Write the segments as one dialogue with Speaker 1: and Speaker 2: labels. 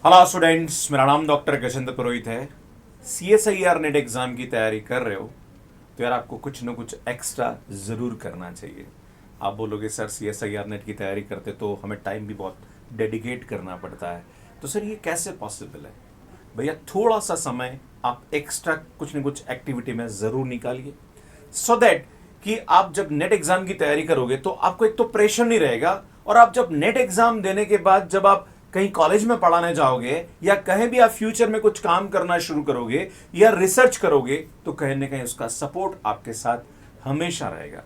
Speaker 1: Hello students, मेरा नाम doctor Gajendra पुरोहित है। CSIR नेट एग्ज़ाम की तैयारी कर रहे हो तो यार आपको कुछ ना कुछ एक्स्ट्रा ज़रूर करना चाहिए। आप बोलोगे सर CSIR नेट की तैयारी करते तो हमें टाइम भी बहुत डेडिकेट करना पड़ता है, तो सर ये कैसे पॉसिबल है? भैया थोड़ा सा समय आप एक्स्ट्रा कुछ ना कुछ एक्टिविटी में ज़रूर निकालिए, सो दैट कि आप जब नेट एग्ज़ाम की तैयारी करोगे तो आपको एक तो प्रेशर नहीं रहेगा, और आप जब नेट एग्ज़ाम देने के बाद जब आप कहीं कॉलेज में पढ़ाने जाओगे या कहीं भी आप फ्यूचर में कुछ काम करना शुरू करोगे या रिसर्च करोगे तो कहीं ना कहीं उसका सपोर्ट आपके साथ हमेशा रहेगा।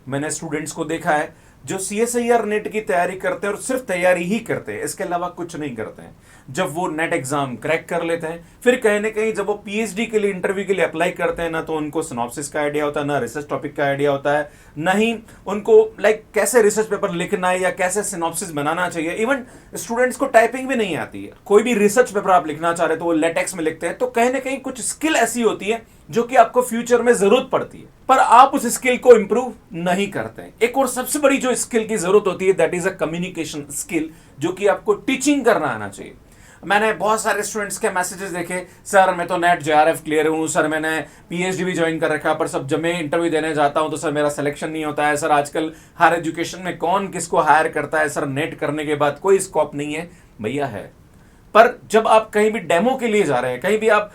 Speaker 1: मैंने स्टूडेंट्स को देखा है जो CSIR नेट की तैयारी करते हैं और सिर्फ तैयारी ही करते हैं, इसके अलावा कुछ नहीं करते हैं। जब वो नेट एग्जाम क्रैक कर लेते हैं, फिर कहीं ना कहीं जब वो PhD के लिए इंटरव्यू के लिए अप्लाई करते हैं, ना तो उनको सिनॉप्सिस का आइडिया होता है, ना रिसर्च टॉपिक का आइडिया होता है, ना ही उनको कैसे रिसर्च पेपर लिखना है या कैसे सिनॉप्सिस बनाना चाहिए। इवन स्टूडेंट्स को टाइपिंग भी नहीं आती है। कोई भी रिसर्च पेपर आप लिखना चाह रहे तो वो लेटेक्स में लिखते हैं, तो कहीं ना कहीं कुछ स्किल ऐसी होती है जो कि आपको फ्यूचर में जरूरत पड़ती है, पर आप उस स्किल को इंप्रूव नहीं करते हैं। एक और सबसे बड़ी जो स्किल की जरूरत होती है, that is a communication skill, जो कि आपको टीचिंग करना आना चाहिए। मैंने बहुत सारे स्टूडेंट्स के मैसेजेस देखे, सर मैं तो नेट JRF क्लियर हूँ, सर मैंने PhD भी ज्वाइन कर रखा, पर सब जब मैं इंटरव्यू देने जाता हूँ तो सर मेरा सिलेक्शन नहीं होता है। सर आजकल हायर एजुकेशन में कौन किसको हायर करता है, सर नेट करने के बाद कोई स्कोप नहीं है। भैया है, पर जब आप कहीं भी डेमो के लिए जा रहे हैं, कहीं भी आप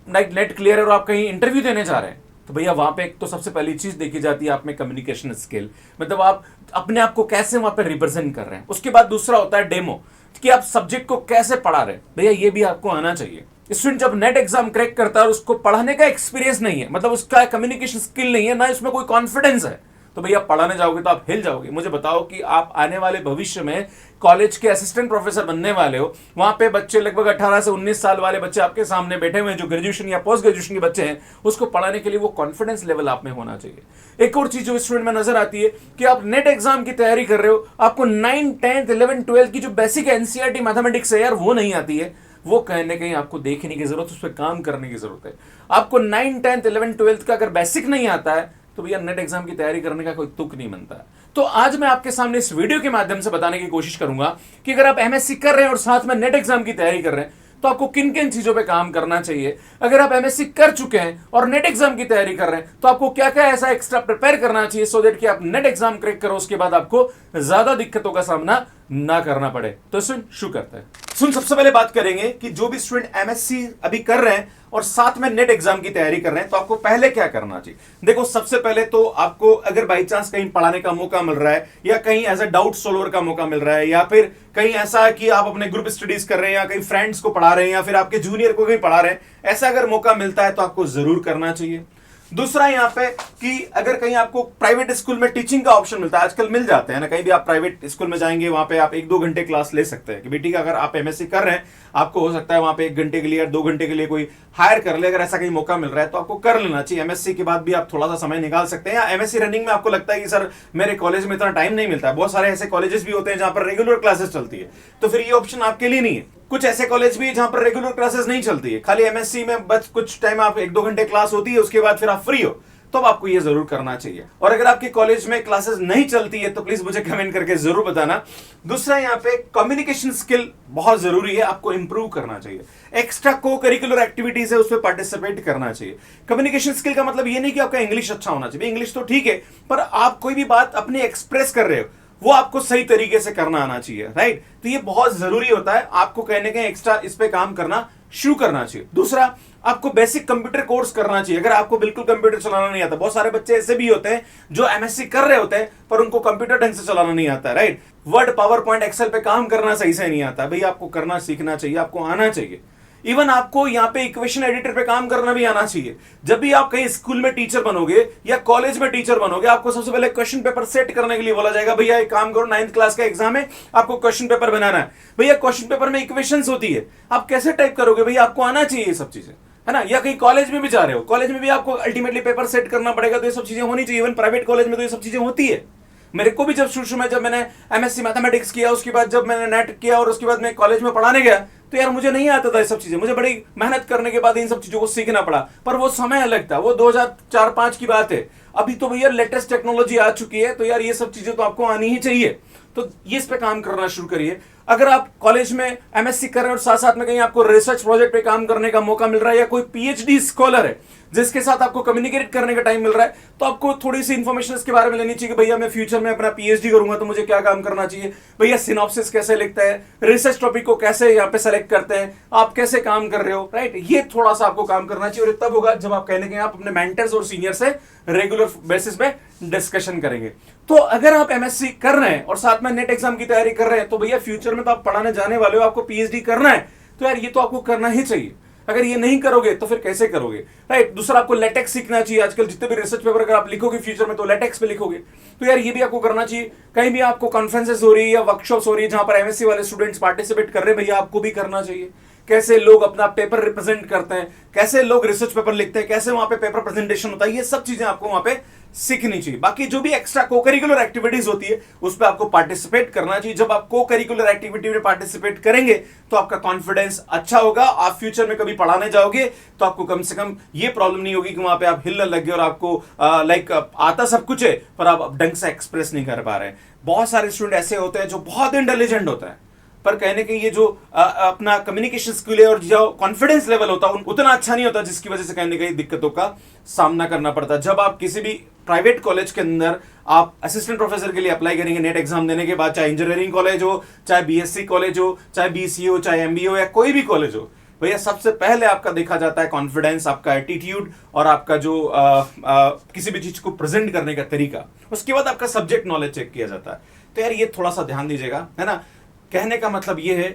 Speaker 1: नेट क्लियर है और आप कहीं इंटरव्यू देने जा रहे हैं, तो भैया वहां पे एक तो सबसे पहली चीज देखी जाती है आप में कम्युनिकेशन स्किल, मतलब आप अपने आप को कैसे वहां पे रिप्रेजेंट कर रहे हैं। उसके बाद दूसरा होता है डेमो, कि आप सब्जेक्ट को कैसे पढ़ा रहे हैं। भैया ये भी आपको आना चाहिए। स्टूडेंट जब नेट एग्जाम क्रैक करता है और उसको पढ़ाने का एक्सपीरियंस नहीं है, मतलब उसका कम्युनिकेशन स्किल नहीं है, ना इसमें कोई कॉन्फिडेंस है, तो भैया पढ़ाने जाओगे तो आप हिल जाओगे। मुझे बताओ कि आप आने वाले भविष्य में कॉलेज के असिस्टेंट प्रोफेसर बनने वाले हो, वहां पे बच्चे लगभग 18 से 19 साल वाले बच्चे आपके सामने बैठे हुए हैं, जो ग्रेजुएशन या पोस्ट ग्रेजुएशन के बच्चे हैं, उसको पढ़ाने के लिए वो कॉन्फिडेंस लेवल आप में होना चाहिए। एक और चीज जो स्टूडेंट में नजर आती है कि आप नेट एग्जाम की तैयारी कर रहे हो, आपको 9, 10, 11, 12 की जो बेसिक NCERT मैथमेटिक्स है यार वो नहीं आती है, वो कहीं ना कहीं आपको देखने की जरूरत, उस पर काम करने की जरूरत है। आपको 9, 10, 11, 12 का अगर बेसिक नहीं आता है तो भैया नेट एग्जाम की तैयारी करने का कोई तुक नहीं बनता है। तो आज मैं आपके सामने इस वीडियो के माध्यम से बताने की कोशिश करूंगा कि अगर आप MSc कर रहे हैं और साथ में नेट एग्जाम की तैयारी कर रहे हैं तो आपको किन किन चीजों पे काम करना चाहिए। अगर आप MSc कर चुके हैं और नेट एग्जाम की तैयारी कर रहे हैं तो आपको क्या क्या ऐसा एक्स्ट्रा प्रिपेयर करना चाहिए, सो दैट कि आप नेट एग्जाम क्रैक करो, उसके बाद आपको ज्यादा दिक्कतों का सामना ना करना पड़े। तो सुन शुरू करते हैं। सबसे पहले बात करेंगे कि जो भी स्टूडेंट MSc अभी कर रहे हैं और साथ में नेट एग्जाम की तैयारी कर रहे हैं तो आपको पहले क्या करना चाहिए। देखो, सबसे पहले तो आपको अगर बाई चांस कहीं पढ़ाने का मौका मिल रहा है या कहीं एज अ डाउट सॉल्वर का मौका मिल रहा है, या फिर कहीं ऐसा है कि आप अपने ग्रुप स्टडीज कर रहे हैं या कहीं फ्रेंड्स को पढ़ा रहे हैं या फिर आपके जूनियर को भी पढ़ा रहे हैं, ऐसा अगर मौका मिलता है तो आपको जरूर करना चाहिए। दूसरा यहाँ पे कि अगर कहीं आपको प्राइवेट स्कूल में टीचिंग का ऑप्शन मिलता है, आजकल मिल जाते हैं ना, कहीं भी आप प्राइवेट स्कूल में जाएंगे वहां पे आप 1-2 घंटे क्लास ले सकते हैं कि बेटी का अगर आप MSc कर रहे हैं, आपको हो सकता है वहां पे 1 घंटे के लिए या 2 घंटे के लिए कोई हायर कर ले। अगर ऐसा कहीं मौका मिल रहा है तो आपको कर लेना चाहिए। MSc के बाद भी आप थोड़ा सा समय निकाल सकते हैं। या MSc रनिंग में आपको लगता है कि सर मेरे कॉलेज में इतना टाइम नहीं मिलता है, बहुत सारे ऐसे कॉलेजेस भी होते हैं जहां पर रेगुलर क्लासेस चलती है, तो फिर ये ऑप्शन आपके लिए नहीं है। कुछ ऐसे कॉलेज भी जहां पर रेगुलर क्लासेस नहीं चलती है, खाली MSc में बस कुछ टाइम आप 1-2 घंटे क्लास होती है, उसके बाद फिर आप फ्री हो, तो आपको ये जरूर करना चाहिए। और अगर आपके कॉलेज में क्लासेस नहीं चलती है तो प्लीज मुझे कमेंट करके जरूर बताना। दूसरा यहाँ पे कम्युनिकेशन स्किल बहुत जरूरी है, आपको इंप्रूव करना चाहिए। एक्स्ट्रा को करिकुलर एक्टिविटीज है उस पर पार्टिसिपेट करना चाहिए। कम्युनिकेशन स्किल का मतलब ये नहीं कि आपका इंग्लिश अच्छा होना चाहिए, इंग्लिश तो ठीक है, पर आप कोई भी बात अपनी एक्सप्रेस कर रहे हो वो आपको सही तरीके से करना आना चाहिए, राइट। तो ये बहुत जरूरी होता है, आपको कहीं ना कहीं एक्स्ट्रा इस पे काम करना शुरू करना चाहिए। दूसरा, आपको बेसिक कंप्यूटर कोर्स करना चाहिए। अगर आपको बिल्कुल कंप्यूटर चलाना नहीं आता, बहुत सारे बच्चे ऐसे भी होते हैं जो MSc कर रहे होते हैं पर उनको कंप्यूटर ढंग से चलाना नहीं आता, right. Word, PowerPoint, Excel पे काम करना सही से नहीं आता, भाई आपको करना सीखना चाहिए, आपको आना चाहिए। इवन आपको यहाँ पे इक्वेशन एडिटर पे काम करना भी आना चाहिए। जब भी आप कहीं स्कूल में टीचर बनोगे या कॉलेज में टीचर बनोगे, आपको सबसे पहले क्वेश्चन पेपर सेट करने के लिए बोला जाएगा, भैया एक काम करो, 9th क्लास का एग्जाम है, आपको क्वेश्चन पेपर बनाना है। भैया क्वेश्चन पेपर में इक्वेशंस होती है, आप कैसे टाइप करोगे, भैया आपको आना चाहिए ये सब चीजें, है ना। या कहीं कॉलेज में भी जा रहे हो, कॉलेज में भी आपको अल्टीमेटली पेपर सेट करना पड़ेगा, तो ये सब चीजें होनी चाहिए। इवन प्राइवेट कॉलेज में तो ये सब चीजें होती है। मेरे को भी जब शुरू में जब मैंने MSc मैथमेटिक्स किया, उसके बाद जब मैंने नेट किया और उसके बाद मैं कॉलेज में पढ़ाने गया, तो यार मुझे नहीं आता था ये सब चीजें, मुझे बड़ी मेहनत करने के बाद इन सब चीजों को सीखना पड़ा। पर वो समय अलग था, वो 2004-5 की बात है। अभी तो भैया लेटेस्ट टेक्नोलॉजी आ चुकी है, तो यार ये सब चीजें तो आपको आनी ही चाहिए। तो ये इस पे काम करना शुरू करिए। अगर आप कॉलेज में एमएससी कर रहे हैं और साथ साथ में कहीं आपको रिसर्च प्रोजेक्ट पे काम करने का मौका मिल रहा है, या कोई पीएचडी स्कॉलर है जिसके साथ आपको कम्युनिकेट करने का टाइम मिल रहा है, तो आपको थोड़ी सी इन्फॉर्मेशन इसके बारे में लेनी चाहिए कि भैया मैं फ्यूचर में अपना पीएचडी करूंगा तो मुझे क्या काम करना चाहिए, भैया सिनॉप्सिस कैसे लिखता है, रिसर्च टॉपिक को कैसे यहाँ पे सेलेक्ट करते हैं, आप कैसे काम कर रहे हो, राइट। ये थोड़ा सा आपको काम करना चाहिए, और तब होगा जब आप कहने के आप अपने मेंटर्स और सीनियर से रेगुलर बेसिस पे डिस्कशन करेंगे। तो अगर आप एमएससी कर रहे हैं और साथ में नेट एग्जाम की तैयारी कर रहे हैं, तो भैया फ्यूचर में तो आप पढ़ाने जाने वाले हो, आपको पीएचडी करना है, तो यार ये तो आपको करना ही चाहिए। अगर ये नहीं करोगे तो फिर कैसे करोगे, राइट। दूसरा, आपको लेटेक्स सीखना चाहिए। आजकल जितने भी रिसर्च पेपर अगर आप लिखोगे फ्यूचर में तो लेटेक्स पे लिखोगे, तो यार ये भी आपको करना चाहिए। कहीं भी आपको कॉन्फ्रेंसेस हो रही है या वर्कशॉप्स हो रही है जहां पर एमएससी वाले स्टूडेंट्स पार्टिसिपेट कर रहे हैं, भैया आपको भी करना चाहिए। कैसे लोग अपना पेपर रिप्रेजेंट करते हैं, कैसे लोग रिसर्च पेपर लिखते हैं, कैसे वहां पे पेपर प्रेजेंटेशन होता है, ये सब चीजें आपको वहां पे सीखनी चाहिए। बाकी जो भी एक्स्ट्रा को करिकुलर एक्टिविटीज होती है उस पर आपको पार्टिसिपेट करना चाहिए। जब आप को करिकुलर एक्टिविटी में पार्टिसिपेट करेंगे तो आपका कॉन्फिडेंस अच्छा होगा। आप फ्यूचर में कभी पढ़ाने जाओगे तो आपको कम से कम ये प्रॉब्लम नहीं होगी कि वहां पे आप हिलने लग गए और आपको आता सब कुछ है पर आप ढंग से एक्सप्रेस नहीं कर पा रहे हैं। बहुत सारे स्टूडेंट ऐसे होते हैं जो बहुत इंटेलिजेंट होता है, पर कहने के ये जो अपना कम्युनिकेशन स्किल है और जो कॉन्फिडेंस लेवल होता है उतना अच्छा नहीं होता, जिसकी वजह से कहने कहीं दिक्कतों का सामना करना पड़ता है। जब आप किसी भी प्राइवेट कॉलेज के अंदर आप असिस्टेंट प्रोफेसर के लिए अप्लाई करेंगे नेट एग्जाम देने के बाद, चाहे इंजीनियरिंग कॉलेज हो, चाहे बीएससी कॉलेज हो, चाहे बीसीए हो, चाहे एमबीए हो, या कोई भी कॉलेज हो, भैया सबसे पहले आपका देखा जाता है कॉन्फिडेंस, आपका एटीट्यूड और आपका जो किसी भी चीज को प्रेजेंट करने का तरीका। उसके बाद आपका सब्जेक्ट नॉलेज चेक किया जाता है। तो यार ये थोड़ा सा ध्यान दीजिएगा, है ना। कहने का मतलब ये है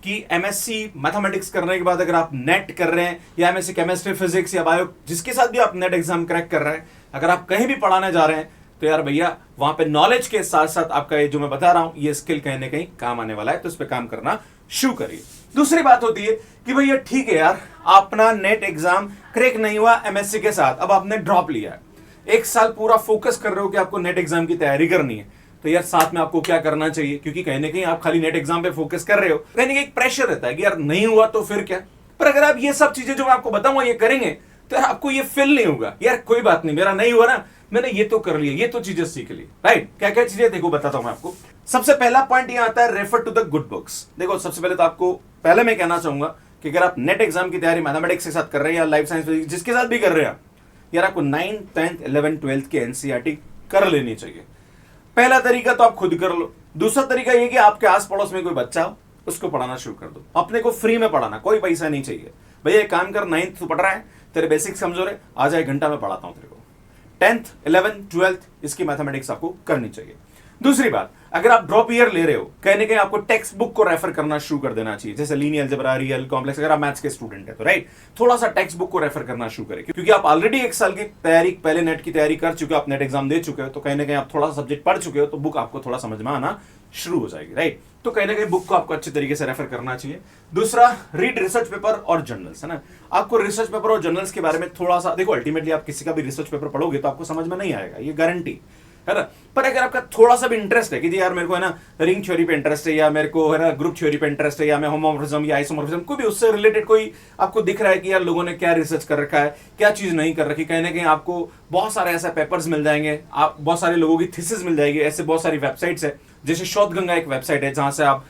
Speaker 1: कि एमएससी मैथमेटिक्स करने के बाद अगर आप नेट कर रहे हैं या एमएससी केमिस्ट्री फिजिक्स या बायो, जिसके साथ भी आप नेट एग्जाम क्रैक कर रहे हैं, अगर आप कहीं भी पढ़ाने जा रहे हैं तो यार भैया वहां पे नॉलेज के साथ साथ आपका ये जो मैं बता रहा हूं ये स्किल कहीं ना कहीं काम आने वाला है, तो उस पर काम करना शुरू करिए। दूसरी बात होती है कि भैया ठीक है यार, अपना नेट एग्जाम क्रैक नहीं हुआ एमएससी के साथ, अब आपने ड्रॉप लिया है, एक साल पूरा फोकस कर रहे हो कि आपको नेट एग्जाम की तैयारी करनी है, तो यार साथ में आपको क्या करना चाहिए, क्योंकि कहीं ना कहीं आप खाली नेट एग्जाम पे फोकस कर रहे हो, कहीं ना कहीं एक प्रेशर रहता है कि यार नहीं हुआ तो फिर क्या। पर अगर आप ये सब चीजें जो मैं आपको बताऊंगा ये करेंगे तो यार आपको ये फील नहीं होगा यार कोई बात नहीं, मेरा नहीं हुआ ना, मैंने ये तो कर लिया, ये तो चीजें सीख ली, राइट। क्या क्या चीजें देखो बताता हूं मैं आपको। सबसे पहला पॉइंट यहां आता है refer to the good books. देखो सबसे पहले तो आपको पहले मैं कहना चाहूंगा कि अगर आप नेट एग्जाम की तैयारी मैथमेटिक्स के साथ कर रहे हैं या लाइफ साइंस जिसके साथ भी कर रहे हैं, यार आपको 9th 10th 11th 12th की एनसीईआरटी कर लेनी चाहिए। पहला तरीका तो आप खुद कर लो। दूसरा तरीका ये कि आपके आस पड़ोस में कोई बच्चा हो उसको पढ़ाना शुरू कर दो, अपने को फ्री में पढ़ाना, कोई पैसा नहीं चाहिए। भैया एक काम कर, 9th तू पढ़ रहा है, तेरे बेसिक्स कमजोर है, आ जाए घंटा में पढ़ाता हूं तेरे को। 10th 11th 12th इसकी मैथमेटिक्स आपको करनी चाहिए। दूसरी बात, अगर आप ड्रॉप ईयर ले रहे हो, कहने के आपको टेक्स्ट बुक को रेफर करना शुरू कर देना चाहिए, जैसे लीनियर अलजेब्रा, रियल, कॉम्प्लेक्स। अगर आप मैथ्स के स्टूडेंट है तो राइट, थोड़ा सा टेक्स्ट बुक को रेफर करना शुरू करें, क्योंकि आप ऑलरेडी एक साल की तैयारी पहले नेट की तैयारी कर चुके हो, आप नेट एग्जाम दे चुके हो, तो कहीं ना कहीं आप थोड़ा सा सब्जेक्ट पढ़ चुके हो, तो बुक आपको थोड़ा समझ में आना शुरू हो जाएगी, राइट। तो कहीं ना कहीं बुक को आपको अच्छे तरीके से रेफर करना चाहिए। दूसरा, रीड रिसर्च पेपर और जर्नल्स, है ना। आपको रिसर्च पेपर और जर्नल्स के बारे में थोड़ा सा देखो, अल्टीमेटली आप किसी का भी रिसर्च पेपर पढ़ोगे तो आपको समझ में नहीं आएगा, ये गारंटी है ना। पर अगर आपका थोड़ा सा भी इंटरेस्ट है कि जी यार मेरे को है ना रिंग थ्योरी पे इंटरेस्ट है, या मेरे को है ना ग्रुप थ्योरी पे इंटरेस्ट है, या मैं होमोमॉर्फिज्म या आइसोमॉर्फिज्म, कोई भी उससे रिलेटेड कोई आपको दिख रहा है कि यार लोगों ने क्या रिसर्च कर रखा है, क्या चीज नहीं कर रखी, कहीं ना कहीं आपको बहुत सारे ऐसे पेपर्स मिल जाएंगे, आप बहुत सारे लोगों की थीसिस मिल जाएगी। ऐसे बहुत सारी वेबसाइट्स है, जैसे शोधगंगा एक वेबसाइट है जहां से आप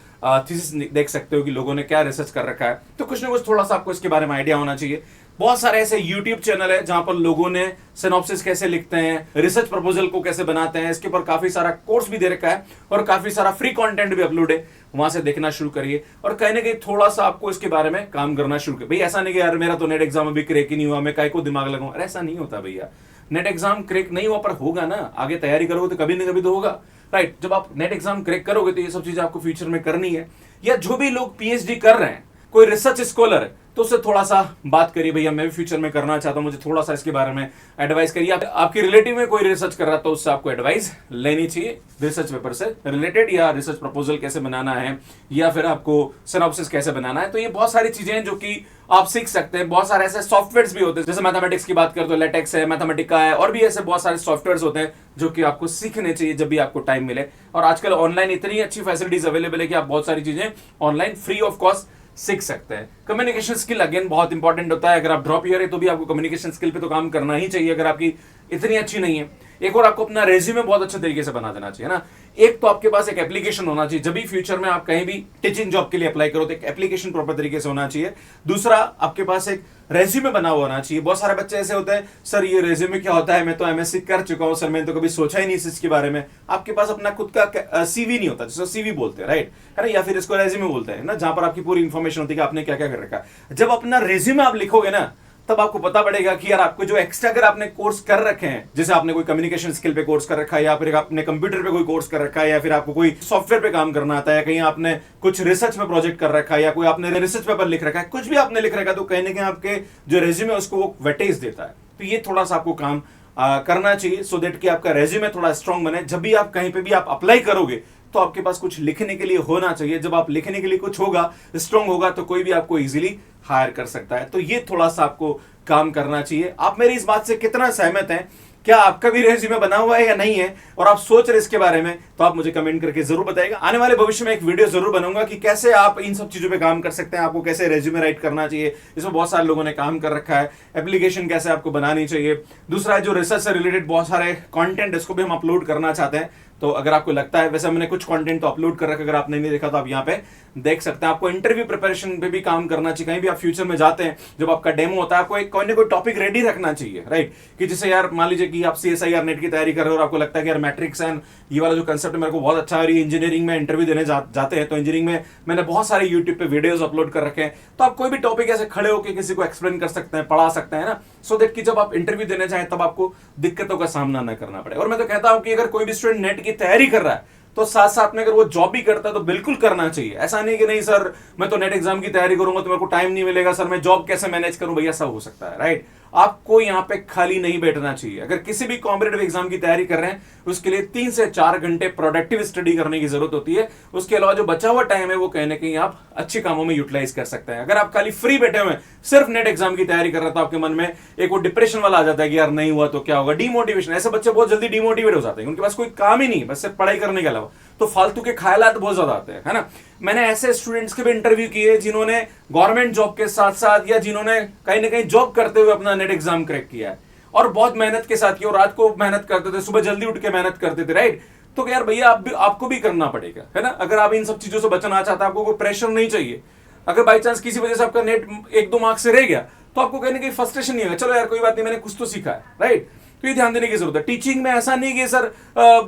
Speaker 1: थीसिस देख सकते हो कि लोगों ने क्या रिसर्च कर रखा है। तो कुछ ना कुछ थोड़ा सा आपको इसके बारे में आइडिया होना चाहिए। बहुत सारे ऐसे YouTube चैनल है जहां पर लोगों ने सिनॉप्सिस कैसे लिखते हैं, रिसर्च प्रपोजल को कैसे बनाते हैं, इसके ऊपर काफी सारा कोर्स भी दे रखा है और काफी सारा फ्री कंटेंट भी अपलोड है, वहां से देखना शुरू करिए। और कहीं ना कहीं थोड़ा सा आपको इसके बारे में काम करना शुरू करिए। भाई ऐसा नहीं कि यार मेरा तो नेट एग्जाम अभी क्रैक ही नहीं हुआ, मैं काहे को दिमाग लगाऊं, ऐसा नहीं होता भैया। नेट एग्जाम क्रैक नहीं हुआ पर होगा ना, आगे तैयारी करोगे तो कभी ना कभी तो होगा, राइट। जब आप नेट एग्जाम क्रैक करोगे तो ये सब चीजें आपको फ्यूचर में करनी है। या जो भी लोग पीएचडी कर रहे हैं, कोई रिसर्च स्कॉलर है, तो उससे थोड़ा सा बात करिए, भैया मैं भी फ्यूचर में करना चाहता हूं, मुझे थोड़ा सा इसके बारे में एडवाइस करिए। आपके रिलेटिव में कोई रिसर्च कर रहा है तो उससे आपको एडवाइस लेनी चाहिए रिसर्च पेपर से रिलेटेड, या रिसर्च प्रपोजल कैसे बनाना है, या फिर आपको सिनॉप्सिस कैसे बनाना है। तो ये बहुत सारी चीजें हैं जो कि आप सीख सकते हैं। बहुत सारे ऐसे सॉफ्टवेयर्स भी होते हैं, जैसे मैथमेटिक्स की बात करें तो लेटेक्स है, मैथमेटिका है, और भी ऐसे बहुत सारे सॉफ्टवेयर्स होते हैं जो कि आपको सीखने चाहिए जब भी आपको टाइम मिले। और आजकल ऑनलाइन इतनी अच्छी फैसिलिटीज अवेलेबल है कि आप बहुत सारी चीजें ऑनलाइन फ्री ऑफ कॉस्ट सीख सकते हैं। कम्युनिकेशन स्किल अगेन बहुत इंपॉर्टेंट होता है। अगर आप ड्रॉप ईयर है तो भी आपको कम्युनिकेशन स्किल पे तो काम करना ही चाहिए, अगर आपकी इतनी अच्छी नहीं है। एक और आपको अपना रेज्यूमे बहुत अच्छे तरीके से बना देना चाहिए ना। एक तो आपके पास एक एप्लीकेशन होना चाहिए, जब भी फ्यूचर में आप कहीं भी टीचिंग जॉब के लिए अप्लाई करो तो एक एप्लीकेशन प्रॉपर तरीके से होना चाहिए। दूसरा, आपके पास एक रेज्यूमे बना हुआ होना चाहिए। बहुत सारे बच्चे ऐसे होते हैं, सर ये रेज्यूमे क्या होता है, मैं तो एमएससी कर चुका हूं सर, मैंने तो कभी सोचा ही नहीं इस के बारे में। आपके पास अपना खुद का सीवी नहीं होता, जिसको सीवी बोलते हैं, राइट है ना, या फिर इसको रेज्यूमे बोलते हैं ना, जहां पर आपकी पूरी इंफॉर्मेशन होती है कि आपने क्या क्या कर रखा है। जब अपना रेज्यूमे आप लिखोगे ना, तब आपको पता पड़ेगा कि यार आपको जो एक्स्ट्रा अगर आपने कोर्स कर रखे हैं, जैसे आपने कोई कम्युनिकेशन स्किल पे कोर्स कर रखा है, या फिर आपने कंप्यूटर पे कोई कोर्स कर रखा है, या फिर आपको कोई सॉफ्टवेयर पे काम करना आता है, कहीं आपने कुछ रिसर्च में प्रोजेक्ट कर रखा है, या कोई आपने रिसर्च पेपर लिख रखा है, कुछ भी आपने लिख रखा है, तो कहीं ना कहीं आपके जो रेज्यूमे है उसको वो वेटेज देता है। तो ये थोड़ा सा आपको काम करना चाहिए, सो देट कि आपका रेज्यूमे थोड़ा स्ट्रांग बने। जब भी आप कहीं पे भी आप अप्लाई करोगे तो आपके पास कुछ लिखने के लिए होना चाहिए। जब आप लिखने के लिए कुछ होगा, स्ट्रांग होगा, तो कोई भी आपको इजीली हायर कर सकता है। तो ये थोड़ा सा आपको काम करना चाहिए। आप मेरी इस बात से कितना सहमत हैं? क्या आपका भी रेज्यूमे बना हुआ है या नहीं है, और आप सोच रहे इसके बारे में, तो आप मुझे कमेंट करके जरूर बताइएगा। आने वाले भविष्य में एक वीडियो जरूर बनाऊंगा कि कैसे आप इन सब चीजों पे काम कर सकते हैं, आपको कैसे रेज्यूमे राइट करना चाहिए, इसमें बहुत सारे लोगों ने काम कर रखा है, एप्लीकेशन कैसे आपको बनानी चाहिए। दूसरा, जो रिसर्च से रिलेटेड बहुत सारे कंटेंट इसको भी हम अपलोड करना चाहते हैं। तो अगर आपको लगता है, वैसे मैंने कुछ कंटेंट तो अपलोड कर रखा है, अगर आपने नहीं देखा तो आप यहाँ पे देख सकते हैं। आपको इंटरव्यू प्रिपरेशन पे भी काम करना चाहिए। कहीं भी आप फ्यूचर में जाते हैं, जब आपका डेमो होता है, आपको एक कोई ना कोई टॉपिक रेडी रखना चाहिए, राइट। कि जैसे यार मान लीजिए कि आप सीएसआईआर नेट की तैयारी कर रहे हो और आपको लगता है कि यार मैट्रिक्स एंड ये वाला जो कंसेप्ट मेरे को बहुत अच्छा है, और ये इंजीनियरिंग में इंटरव्यू देने जाते हैं, तो इंजीनियरिंग में मैंने बहुत सारे यूट्यूब पे वीडियोस अपलोड कर रखे हैं। तो आप कोई भी टॉपिक ऐसे खड़े होकर किसी को एक्सप्लेन कर सकते हैं, पढ़ा सकते हैं ना, सो दैट कि जब आप इंटरव्यू देने जाएं तब आपको दिक्कतों का सामना न करना पड़े। और मैं तो कहता हूं कि अगर कोई भी स्टूडेंट नेट की तैयारी कर रहा है, तो साथ साथ में अगर वो जॉब भी करता है तो बिल्कुल करना चाहिए। ऐसा नहीं कि नहीं सर मैं तो नेट एग्जाम की तैयारी करूंगा तो मेरे को टाइम नहीं मिलेगा, सर मैं जॉब कैसे मैनेज करूं, भैया सब हो सकता है, राइट। आपको यहां पे खाली नहीं बैठना चाहिए। अगर किसी भी कॉम्पिटेटिव एग्जाम की तैयारी कर रहे हैं, उसके लिए 3 से 4 घंटे प्रोडक्टिव स्टडी करने की जरूरत होती है। उसके अलावा जो बचा हुआ टाइम है वो कहीं ना कहीं आप अच्छे कामों में यूटिलाइज कर सकते हैं। अगर आप खाली फ्री बैठे हुए सिर्फ नेट एग्जाम की तैयारी कर रहे हैं, तो आपके मन में एक वो डिप्रेशन वाला आ जाता है कि यार नहीं हुआ तो क्या होगा, डिमोटिवेशन। ऐसे बच्चे बहुत जल्दी डिमोटिवेट हो जाते हैं, उनके पास कोई काम ही नहीं है बस सिर्फ पढ़ाई करने के अलावा, तो फालतू के ख्यालात बहुत ज्यादा आते हैं, है ना। मैंने ऐसे स्टूडेंट्स के भी इंटरव्यू किए जिन्होंने गवर्नमेंट जॉब के साथ साथ या जिन्होंने कहीं ना कहीं जॉब करते हुए अपना नेट एग्जाम क्रैक किया है, और बहुत मेहनत के साथ किया, और रात को मेहनत करते थे, सुबह जल्दी उठ के मेहनत करते थे, राइट। तो यार भैया आपको भी करना पड़ेगा, है ना। अगर आप इन सब चीजों से बचना चाहते हैं, आपको कोई प्रेशर नहीं चाहिए। अगर बाई चांस किसी वजह से आपका नेट 1-2 मार्क्स से रह गया, तो आपको कहीं ना कहीं फ्रस्ट्रेशन नहीं होगा, चलो यार कोई बात नहीं, मैंने कुछ तो सीखा है, राइट। तो ये ध्यान देने की जरूरत है। टीचिंग में ऐसा नहीं कि सर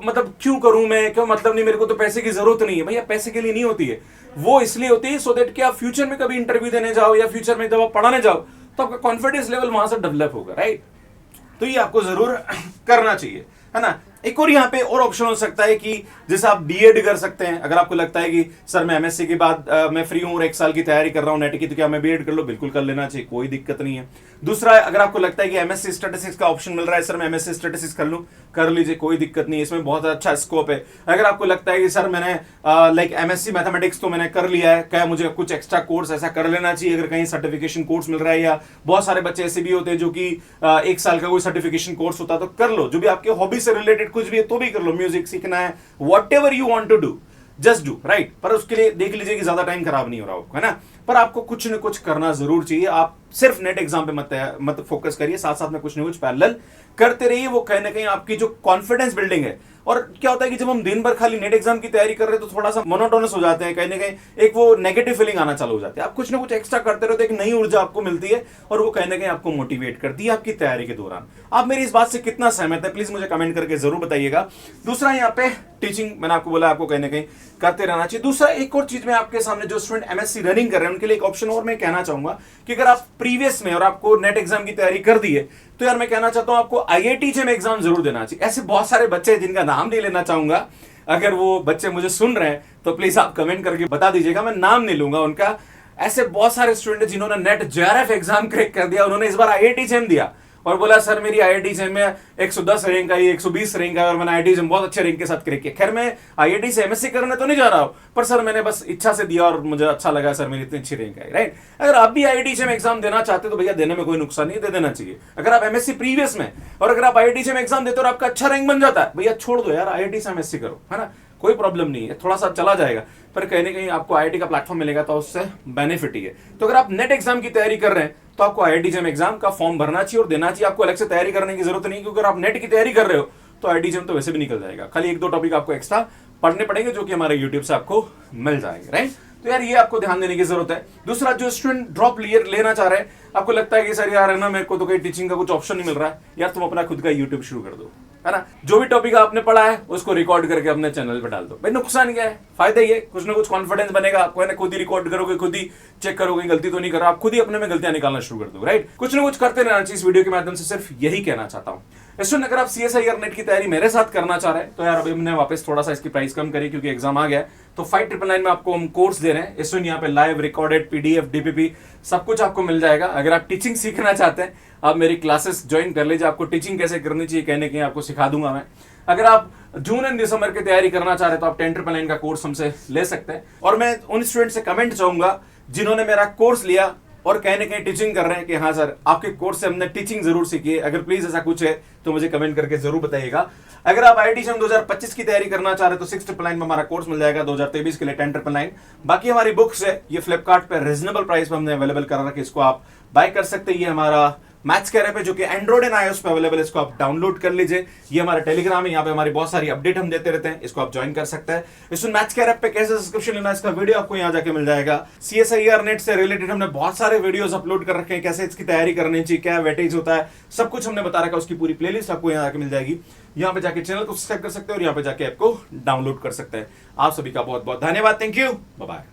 Speaker 1: मतलब क्यों करूं मैं, क्यों मतलब नहीं, मेरे को तो पैसे की जरूरत नहीं है। भैया पैसे के लिए नहीं होती है, वो इसलिए होती है सो दैट कि आप फ्यूचर में कभी इंटरव्यू देने जाओ या फ्यूचर में जब आप पढ़ाने जाओ तो आपका कॉन्फिडेंस लेवल वहां से डेवलप होगा, राइट। तो ये आपको जरूर करना चाहिए, है ना। एक और यहाँ पे और ऑप्शन हो सकता है कि जैसे आप बीएड कर सकते हैं। अगर आपको लगता है कि सर मैं एमएससी के बाद मैं फ्री हूं और 1 साल की तैयारी कर रहा हूं नेट की, तो क्या मैं बीएड कर लो, बिल्कुल कर लेना चाहिए, कोई दिक्कत नहीं है। दूसरा, अगर आपको लगता है कि एमएससी स्टैटिस्टिक्स का ऑप्शन मिल रहा है, सर मैं एमएससी स्टैटिस्टिक्स कर लूं, कर लीजिए, कोई दिक्कत नहीं है, इसमें बहुत अच्छा स्कोप है। अगर आपको लगता है कि सर मैंने लाइक एमएससी मैथमेटिक्स तो मैंने कर लिया है, क्या मुझे कुछ एक्स्ट्रा कोर्स ऐसा कर लेना चाहिए, अगर कहीं सर्टिफिकेशन कोर्स मिल रहा है, या बहुत सारे बच्चे ऐसे भी होते हैं जो कि 1 साल का कोई सर्टिफिकेशन कोर्स होता है, तो कर लो। जो भी आपके हॉबी से रिलेटेड कुछ भी है तो भी कर लो, म्यूजिक सीखना है, whatever you want to do just do, right. पर उसके लिए देख लीजिए कि ज्यादा टाइम खराब नहीं हो रहा हो, है ना। पर आपको कुछ न कुछ करना जरूर चाहिए। आप सिर्फ नेट एग्जाम पे मत फोकस करिए, साथ साथ में कुछ न कुछ पैरेलल करते रहिए। वो कहीं ना कहीं आपकी जो कॉन्फिडेंस बिल्डिंग है, और क्या होता है कि जब हम दिन भर खाली नेट एग्जाम की तैयारी कर रहे हैं तो थोड़ा सा मोनोटोनस हो जाते हैं, कहीं ना कहीं एक वो नेगेटिव फीलिंग आना चालू हो जाती है। आप कुछ ना कुछ एक्स्ट्रा करते रहो तो एक नई ऊर्जा आपको मिलती है, और वो कहीं ना कहीं आपको मोटिवेट करती है आपकी तैयारी के दौरान। आप मेरी इस बात से कितना सहमत है, प्लीज मुझे कमेंट करके जरूर बताइएगा। दूसरा, यहाँ पे टीचिंग मैंने आपको बोला, आपको कहीं ना कहीं करते रहना चाहिए। दूसरा, एक और चीज मैं आपके सामने, जो स्टूडेंट एमएससी रनिंग कर रहे हैं उनके लिए एक ऑप्शन और मैं कहना चाहूंगा कि अगर आप प्रीवियस में और आपको नेट एग्जाम की तैयारी कर दी है, तो यार मैं कहना चाहता हूं आपको आईआईटी जेईई एग्जाम जरूर देना चाहिए। ऐसे बहुत सारे बच्चे हैं जिनका नाम नहीं लेना चाहूंगा, अगर वो बच्चे मुझे सुन रहे हैं तो प्लीज आप कमेंट करके बता दीजिएगा, मैं नाम नहीं लूंगा उनका। ऐसे बहुत सारे स्टूडेंट हैं जिन्होंने नेट जेआरएफ एग्जाम क्रैक कर दिया, उन्होंने इस बार आईआईटी जेईई दिया और बोला सर मेरी आईआईटी जेईई में 110 रैंक आई, 120 रैंक आई, और मैंने आईआईटी जेईई बहुत अच्छे रैंक के साथ क्रैक किया। खैर मैं आईआईटी से एमएससी करने तो नहीं जा रहा हूं, पर सर मैंने बस इच्छा से दिया और मुझे अच्छा लगा, सर मेरी इतनी अच्छी रैंक आई, राइट। अगर आप भी आईआईटी जेईई एग्जाम देना चाहते हो तो भैया देने में कोई नुकसान नहीं, दे देना चाहिए। अगर आप एमएससी प्रीवियस में और अगर आप आईआईटी जेईई एग्जाम देते हो और आपका अच्छा रैंक बन जाता है, भैया छोड़ दो यार, आईआईटी से एमएससी करो, है ना, कोई प्रॉब्लम नहीं है, थोड़ा सा चला जाएगा, पर कहीं ना कहीं आपको आईआईटी का प्लेटफॉर्म मिलेगा तो उससे बेनिफिट ही है। तो अगर आप नेट एग्जाम की तैयारी कर रहे हैं तो आपको आईआईटी जेईई एग्जाम का फॉर्म भरना चाहिए और देना चाहिए। आपको अलग से तैयारी करने की जरूरत नहीं, क्योंकि अगर आप नेट की तैयारी कर रहे हो तो आईटीजेम तो वैसे भी निकल जाएगा, खाली 1-2 टॉपिक आपको एक्स्ट्रा पढ़ने पड़ेंगे जो कि हमारे यूट्यूब से आपको मिल जाएंगे, राइट। तो यार ये आपको ध्यान देने की जरूरत है। दूसरा, जो स्टूडेंट ड्रॉप लेना चाह रहे हैं, आपको लगता है कि सर यार है ना, मेरे को तो कोई टीचिंग का कुछ ऑप्शन नहीं मिल रहा है, यार तुम अपना खुद का यूट्यूब शुरू कर दो, है ना। जो भी टॉपिक आपने पढ़ा है उसको रिकॉर्ड करके अपने चैनल पे डाल दो। भाई नुकसान क्या है, फायदा ये कुछ ना कुछ कॉन्फिडेंस बनेगा आपको, है ना। खुद ही रिकॉर्ड करोगे, खुद ही चेक करोगे गलती तो नहीं कर रहा, आप खुद ही अपने में गलतियां निकालना शुरू कर दो, राइट। कुछ ना कुछ करते रहना चाहिए। इस वीडियो के माध्यम से सिर्फ यही कहना चाहता हूं। स्टूडेंट, अगर आप सीएसआईआर नेट की तैयारी मेरे साथ करना चाह रहे हैं तो यार अभी हमने वापस थोड़ा सा इसकी प्राइस कम करी क्योंकि एग्जाम आ गया है। तो 5999 में आपको हम कोर्स दे रहे हैं। स्टूडेंट, यहाँ पे लाइव रिकॉर्डेड पीडीएफ डीपीपी सब कुछ आपको मिल जाएगा। अगर आप टीचिंग सीखना चाहते हैं, आप मेरी क्लासेस ज्वाइन कर लीजिए। आपको टीचिंग कैसे करनी चाहिए कहने के आपको सिखा दूंगा मैं। अगर आप जून एंड दिसंबर की तैयारी करना चाह रहे हैं तो आप 10,999 का कोर्स हमसे ले सकते हैं। और मैं उन स्टूडेंट से कमेंट चाहूंगा जिन्होंने मेरा कोर्स लिया और कहीं ना कहीं टीचिंग कर रहे हैं कि हाँ सर, आपके कोर्स से हमने टीचिंग जरूर सीखी है। अगर प्लीज ऐसा कुछ है तो मुझे कमेंट करके जरूर बताइएगा। अगर आप आईआईटी 2025 की तैयारी करना चाह रहे हैं तो 6,999 में हमारा कोर्स मिल जाएगा। 2023 के लिए 10,999। बाकी हमारी बुक्स है, ये फ्लिपकार्ट पे रीजनेबल प्राइस पे हमने अवेलेबल करा रखा है, इसको आप बाय कर सकते हैं। ये हमारा मैथ्स कैर पे जो कि एंड्रॉइड एंड आईओएस पे अवेलेबल है, इसको आप डाउनलोड कर लीजिए। ये हमारा टेलीग्राम है, यहाँ पे हमारी बहुत सारी अपडेट हम देते रहते हैं, इसको आप ज्वाइन कर सकते हैं। इस मैथ्स कैर पे कैसे सब्सक्रिप्शन लेना, इसका वीडियो आपको यहाँ जाके मिल जाएगा। सीएसआईआर नेट से रिलेटेड हमने बहुत सारे वीडियोस अपलोड कर रखे हैं, कैसे इसकी तैयारी करनी चाहिए, क्या वेटेज होता है, सब कुछ हमने बता रखा है। उसकी पूरी प्लेलिस्ट आपको यहाँ जाके मिल जाएगी। यहाँ पे जाके चैनल को सब्सक्राइब कर सकते हैं और यहाँ पे जाके ऐप को डाउनलोड कर सकते हैं। आप सभी का बहुत बहुत धन्यवाद। Thank you, bye bye.